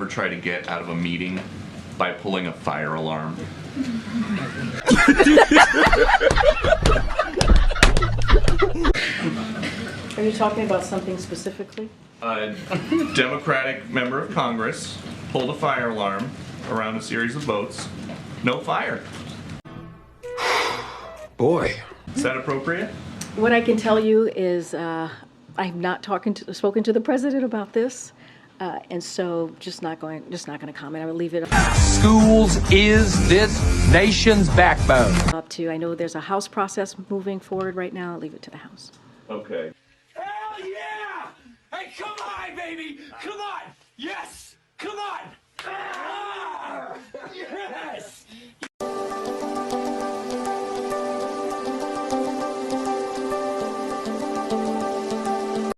ever try to get out of a meeting by pulling a fire alarm? Are you talking about something specifically? A Democratic member of Congress pulled a fire alarm around a series of boats. No fire. Boy. Is that appropriate? What I can tell you is I'm not spoken to the president about this, and so just not going to comment. I will leave it Schools is this nation's backbone. up to. I know there's a House process moving forward right now. I'll leave it to the House. Okay. Hell yeah! Hey, come on, baby! Come on! Yes! Come on! Ah! Yes!